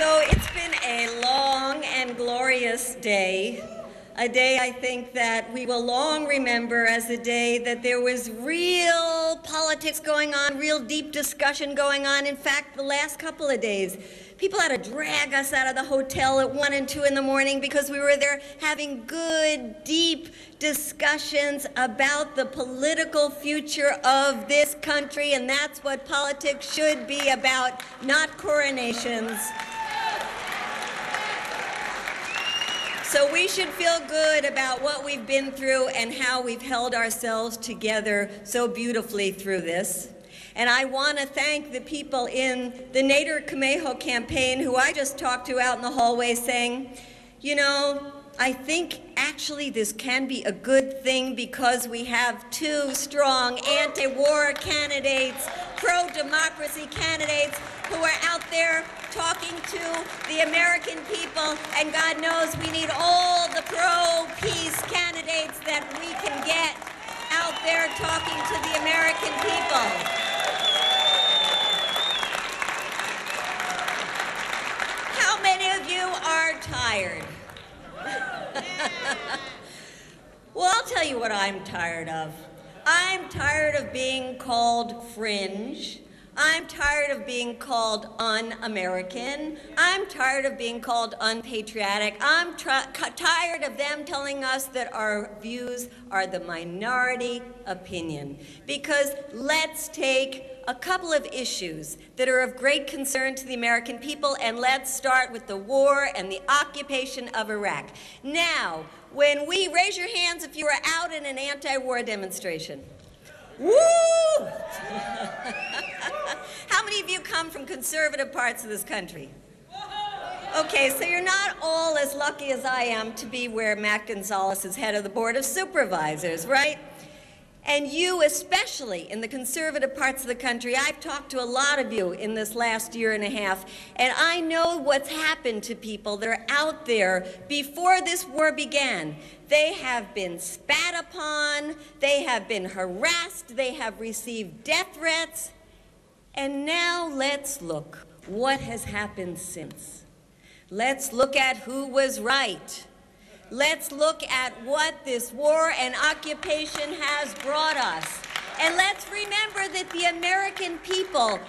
So it's been a long and glorious day, a day I think that we will long remember as a day that there was real politics going on, real deep discussion going on. In fact, the last couple of days, people had to drag us out of the hotel at 1 and 2 in the morning because we were there having good, deep discussions about the political future of this country, and that's what politics should be about, not coronations. So we should feel good about what we've been through and how we've held ourselves together so beautifully through this. And I want to thank the people in the Nader Camejo campaign who I just talked to out in the hallway saying, you know, I think actually this can be a good thing because we have two strong anti-war candidates, pro-democracy candidates who are out there talking to the American people, and God knows we need all the pro-peace candidates that we can get out there talking to the American people. How many of you are tired? Well, I'll tell you what I'm tired of. I'm tired of being called fringe. I'm tired of being called un-American. I'm tired of being called unpatriotic. I'm tired of them telling us that our views are the minority opinion. Because let's take a couple of issues that are of great concern to the American people, and let's start with the war and the occupation of Iraq. Now, when we raise your hands if you were out in an anti-war demonstration. Woo! How many of you come from conservative parts of this country? Okay, so you're not all as lucky as I am to be where Matt Gonzalez is head of the Board of Supervisors, right? And you especially in the conservative parts of the country, I've talked to a lot of you in this last year and a half, and I know what's happened to people that are out there before this war began. They have been spat upon, they have been harassed, they have received death threats, and now let's look what has happened since. Let's look at who was right. Let's look at what this war and occupation has brought us. And let's remember that the American people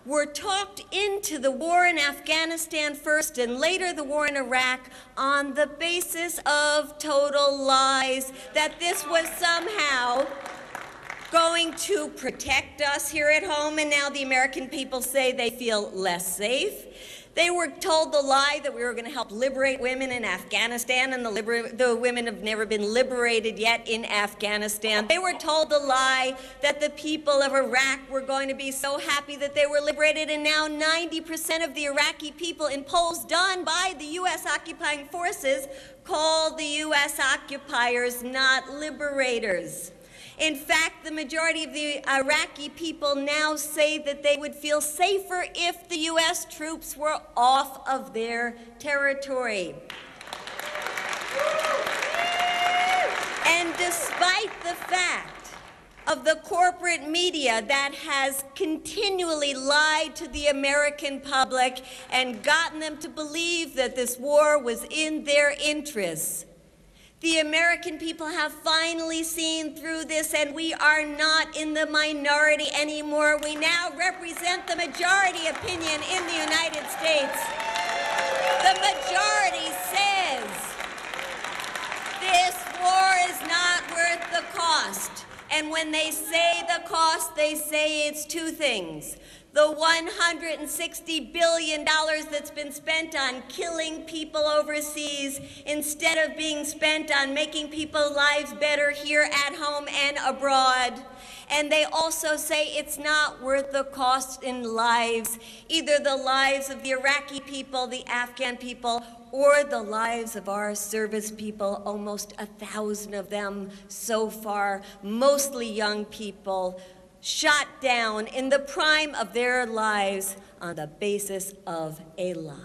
were talked into the war in Afghanistan first and later the war in Iraq on the basis of total lies, that this was somehow going to protect us here at home, and now the American people say they feel less safe. They were told the lie that we were going to help liberate women in Afghanistan, and the women have never been liberated yet in Afghanistan. They were told the lie that the people of Iraq were going to be so happy that they were liberated, and now 90% of the Iraqi people in polls done by the U.S. occupying forces call the U.S. occupiers not liberators. In fact, the majority of the Iraqi people now say that they would feel safer if the U.S. troops were off of their territory. And despite the fact of the corporate media that has continually lied to the American public and gotten them to believe that this war was in their interests, the American people have finally seen through this, and we are not in the minority anymore. We now represent the majority opinion in the United States. The majority says this war is not worth the cost. And when they say the cost, they say it's two things. The $160 billion that's been spent on killing people overseas instead of being spent on making people's lives better here at home and abroad. And they also say it's not worth the cost in lives, either the lives of the Iraqi people, the Afghan people, or the lives of our service people, almost 1,000 of them so far, mostly young people, shot down in the prime of their lives on the basis of a lie.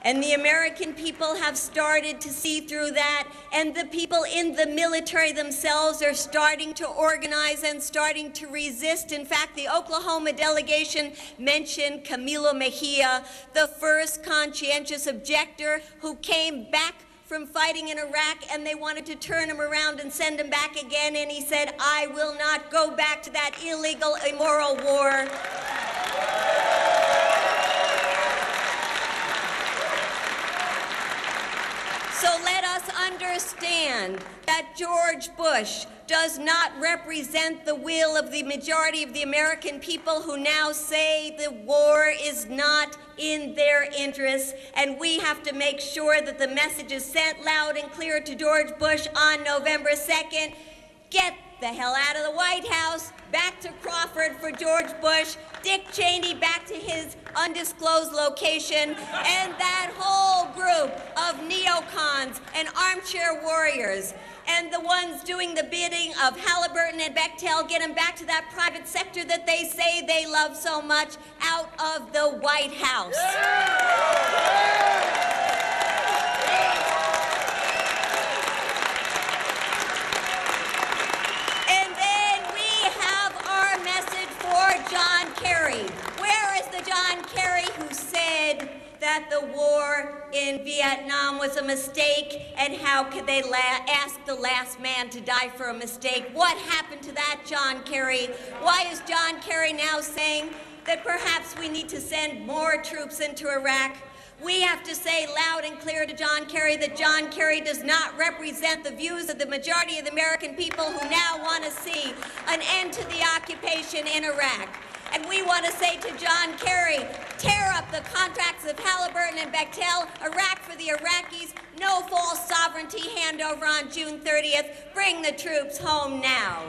And the American people have started to see through that, and the people in the military themselves are starting to organize and starting to resist. In fact, the Oklahoma delegation mentioned Camilo Mejia, the first conscientious objector who came back from fighting in Iraq, and they wanted to turn him around and send him back again, and he said, "I will not go back to that illegal, immoral war." So let us understand that George Bush does not represent the will of the majority of the American people who now say the war is not in their interests, and we have to make sure that the message is sent loud and clear to George Bush on November 2nd. Get the hell out of the White House, back to Crawford for George Bush, Dick Cheney back to his undisclosed location, and that whole group of neocons and armchair warriors and the ones doing the bidding of Halliburton and Bechtel, get them back to that private sector that they say they love so much, out of the White House. And then we have our message for John Kerry. Where is the John Kerry who said that the war in Vietnam was a mistake, and how could they ask the last man to die for a mistake? What happened to that, John Kerry? Why is John Kerry now saying that perhaps we need to send more troops into Iraq? We have to say loud and clear to John Kerry that John Kerry does not represent the views of the majority of the American people who now want to see an end to the occupation in Iraq. And we want to say to John Kerry, tear up the contracts of Halliburton and Bechtel, Iraq for the Iraqis, no false sovereignty handover on June 30th, bring the troops home now.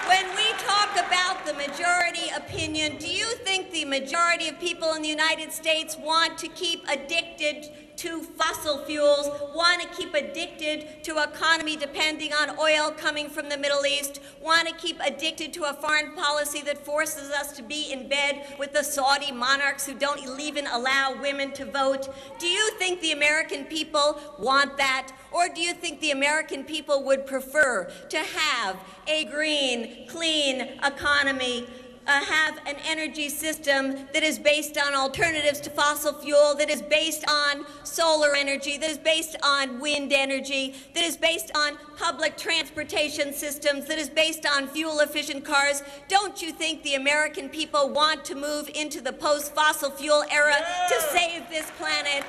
When we talk about the majority opinion, do you think the majority of people in the United States want to keep addicted to fossil fuels, want to keep addicted to an economy depending on oil coming from the Middle East, want to keep addicted to a foreign policy that forces us to be in bed with the Saudi monarchs who don't even allow women to vote? Do you think the American people want that? Or do you think the American people would prefer to have a green, clean economy, have an energy system that is based on alternatives to fossil fuel, that is based on solar energy, that is based on wind energy, that is based on public transportation systems, that is based on fuel-efficient cars? Don't you think the American people want to move into the post-fossil fuel era to save this planet?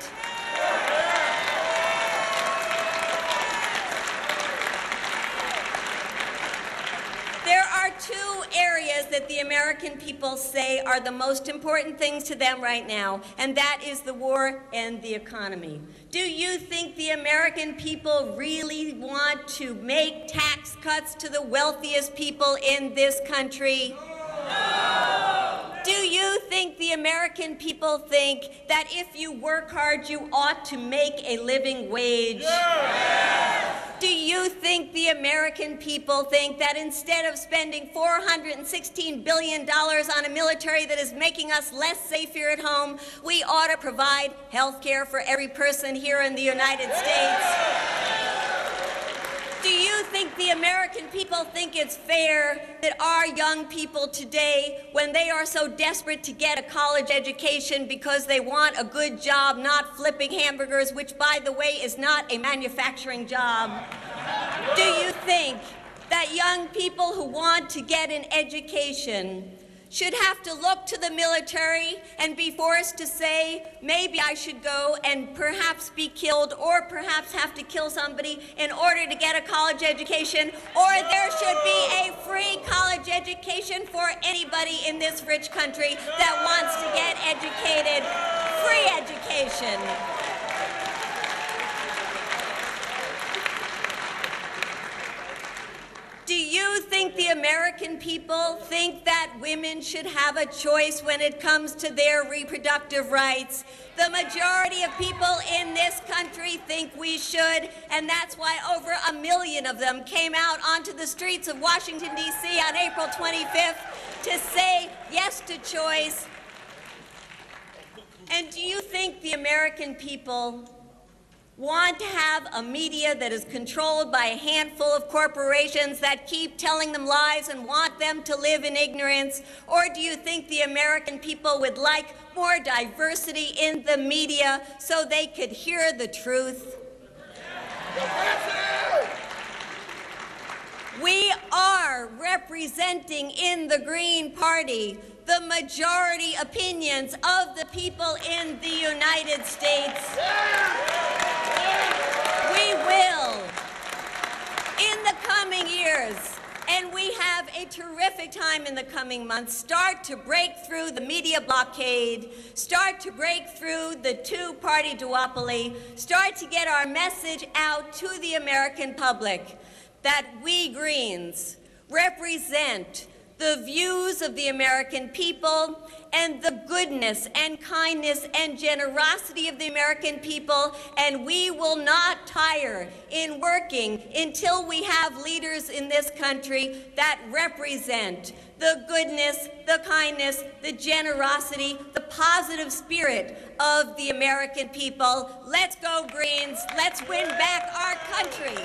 There are two areas that the American people say are the most important things to them right now, and that is the war and the economy. Do you think the American people really want to make tax cuts to the wealthiest people in this country? No! Do you think the American people think that if you work hard, you ought to make a living wage? Yes! Do you think the American people think that instead of spending $416 billion on a military that is making us less safe here at home, we ought to provide health care for every person here in the United States? Do you think the American people think it's fair that our young people today, when they are so desperate to get a college education because they want a good job, not flipping hamburgers, which, by the way, is not a manufacturing job, do you think that young people who want to get an education should have to look to the military and be forced to say, maybe I should go and perhaps be killed or perhaps have to kill somebody in order to get a college education? Or there should be a free college education for anybody in this rich country that wants to get educated? Free education. Do you think the American people think that that women should have a choice when it comes to their reproductive rights. The majority of people in this country think we should, and that's why over 1 million of them came out onto the streets of Washington, D.C. on April 25th to say yes to choice. And do you think the American people want to have a media that is controlled by a handful of corporations that keep telling them lies and want them to live in ignorance? Or do you think the American people would like more diversity in the media so they could hear the truth? We are representing in the Green Party the majority opinions of the people in the United States. We will, in the coming years, and we have a terrific time in the coming months, start to break through the media blockade, start to break through the two-party duopoly, start to get our message out to the American public that we Greens represent the views of the American people and the goodness and kindness and generosity of the American people, and we will not tire in working until we have leaders in this country that represent the goodness, the kindness, the generosity, the positive spirit of the American people. Let's go, Greens. Let's win back our country.